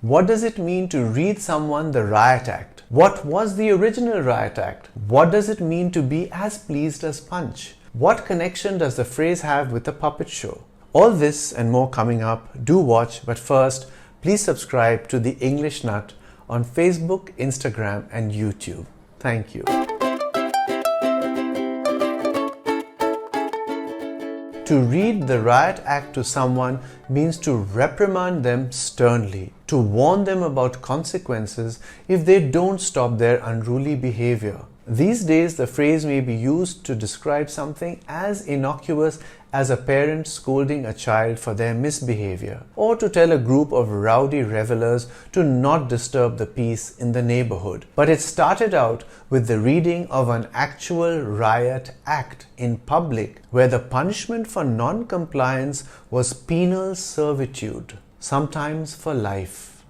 What does it mean to read someone the Riot Act? What was the original Riot Act? What does it mean to be as pleased as Punch? What connection does the phrase have with the puppet show? All this and more coming up. Do watch, but first, please subscribe to The English Nut on Facebook, Instagram, and YouTube. Thank you. To read the Riot Act to someone means to reprimand them sternly, to warn them about consequences if they don't stop their unruly behavior. These days, the phrase may be used to describe something as innocuous as a parent scolding a child for their misbehavior, or to tell a group of rowdy revelers to not disturb the peace in the neighborhood. But it started out with the reading of an actual riot act in public, where the punishment for non-compliance was penal servitude, sometimes for life.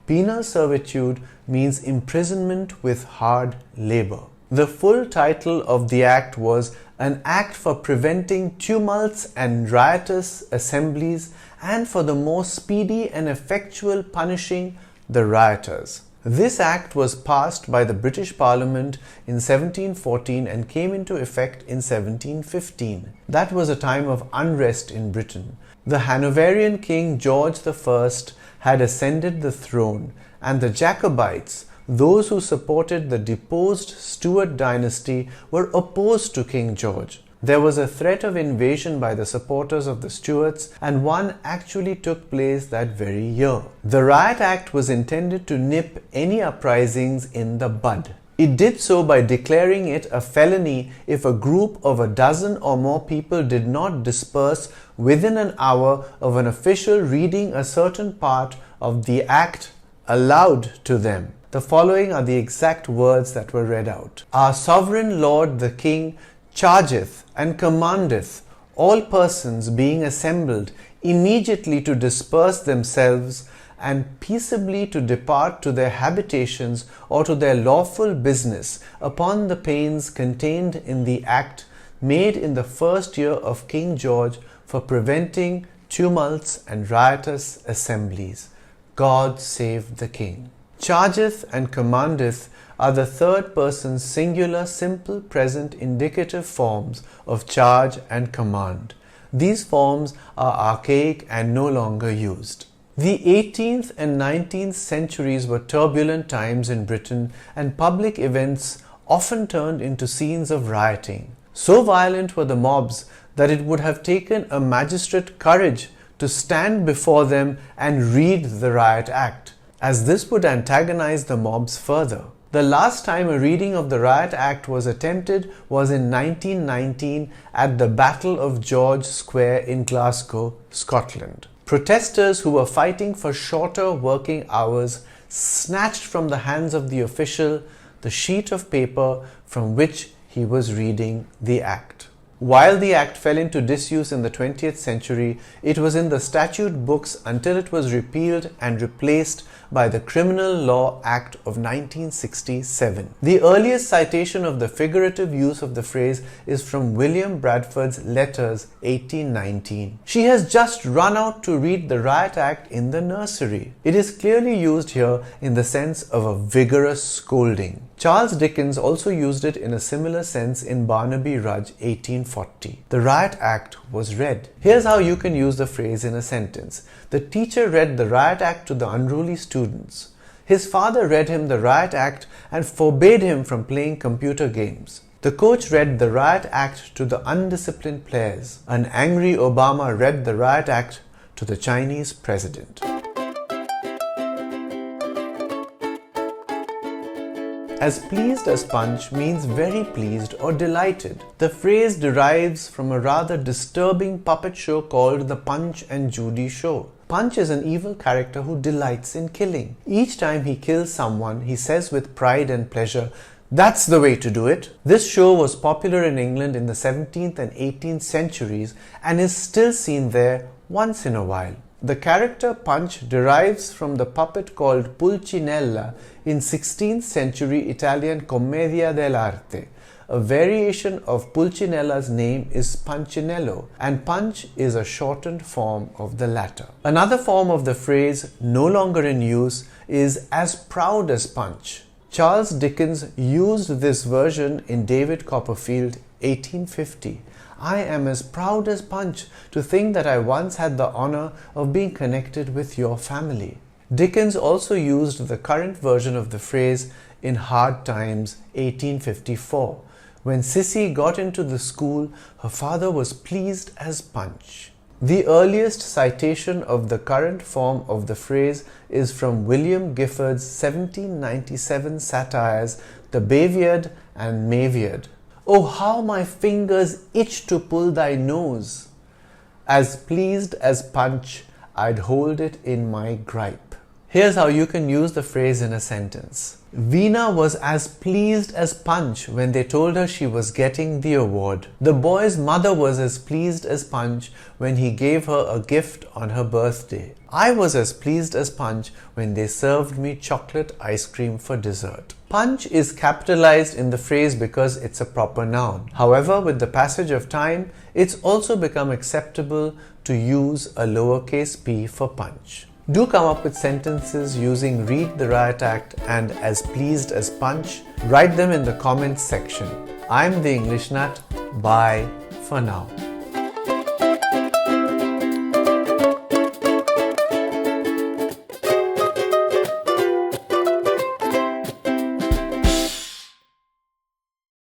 Penal servitude means imprisonment with hard labor. The full title of the act was An Act for Preventing Tumults and Riotous Assemblies and for the More Speedy and Effectual Punishing the Rioters. This act was passed by the British Parliament in 1714 and came into effect in 1715. That was a time of unrest in Britain. The Hanoverian King George I had ascended the throne, and the Jacobites, those who supported the deposed Stuart dynasty, were opposed to King George. There was a threat of invasion by the supporters of the Stuarts, and one actually took place that very year. The Riot Act was intended to nip any uprisings in the bud. It did so by declaring it a felony if a group of a dozen or more people did not disperse within an hour of an official reading a certain part of the act aloud to them. The following are the exact words that were read out. Our sovereign lord the king chargeth and commandeth all persons being assembled immediately to disperse themselves and peaceably to depart to their habitations or to their lawful business upon the pains contained in the act made in the first year of King George for preventing tumults and riotous assemblies. God save the king. Chargeth and commandeth are the third person singular simple present indicative forms of charge and command. These forms are archaic and no longer used. The 18th and 19th centuries were turbulent times in Britain, and public events often turned into scenes of rioting. So violent were the mobs that it would have taken a magistrate courage to stand before them and read the Riot Act, as this would antagonize the mobs further. The last time a reading of the Riot Act was attempted was in 1919 at the Battle of George Square in Glasgow, Scotland. Protesters who were fighting for shorter working hours snatched from the hands of the official the sheet of paper from which he was reading the act. While the act fell into disuse in the 20th century, it was in the statute books until it was repealed and replaced by the Criminal Law Act of 1967. The earliest citation of the figurative use of the phrase is from William Bradford's Letters, 1819. She has just run out to read the Riot Act in the nursery. It is clearly used here in the sense of a vigorous scolding. Charles Dickens also used it in a similar sense in Barnaby Rudge, 1840. The Riot Act was read. Here's how you can use the phrase in a sentence. The teacher read the Riot Act to the unruly students. His father read him the Riot Act and forbade him from playing computer games. The coach read the Riot Act to the undisciplined players. An angry Obama read the Riot Act to the Chinese president. As pleased as Punch means very pleased or delighted. The phrase derives from a rather disturbing puppet show called the Punch and Judy Show. Punch is an evil character who delights in killing. Each time he kills someone, he says with pride and pleasure, "That's the way to do it." This show was popular in England in the 17th and 18th centuries and is still seen there once in a while. The character Punch derives from the puppet called Pulcinella in 16th century Italian Commedia dell'arte, a variation of Pulcinella's name is Punchinello, and Punch is a shortened form of the latter. Another form of the phrase, no longer in use, is as proud as Punch. Charles Dickens used this version in David Copperfield, 1850. I am as proud as Punch to think that I once had the honor of being connected with your family. Dickens also used the current version of the phrase in Hard Times, 1854. When Sissy got into the school, her father was pleased as Punch. The earliest citation of the current form of the phrase is from William Gifford's 1797 satires, The Bayviad and Mayviad. Oh, how my fingers itch to pull thy nose! As pleased as Punch, I'd hold it in my gripe. Here's how you can use the phrase in a sentence. Veena was as pleased as Punch when they told her she was getting the award. The boy's mother was as pleased as Punch when he gave her a gift on her birthday. I was as pleased as Punch when they served me chocolate ice cream for dessert. Punch is capitalized in the phrase because it's a proper noun. However, with the passage of time, it's also become acceptable to use a lowercase p for Punch. Do come up with sentences using Read the Riot Act and As Pleased as Punch. Write them in the comments section. I'm the English Nut. Bye for now.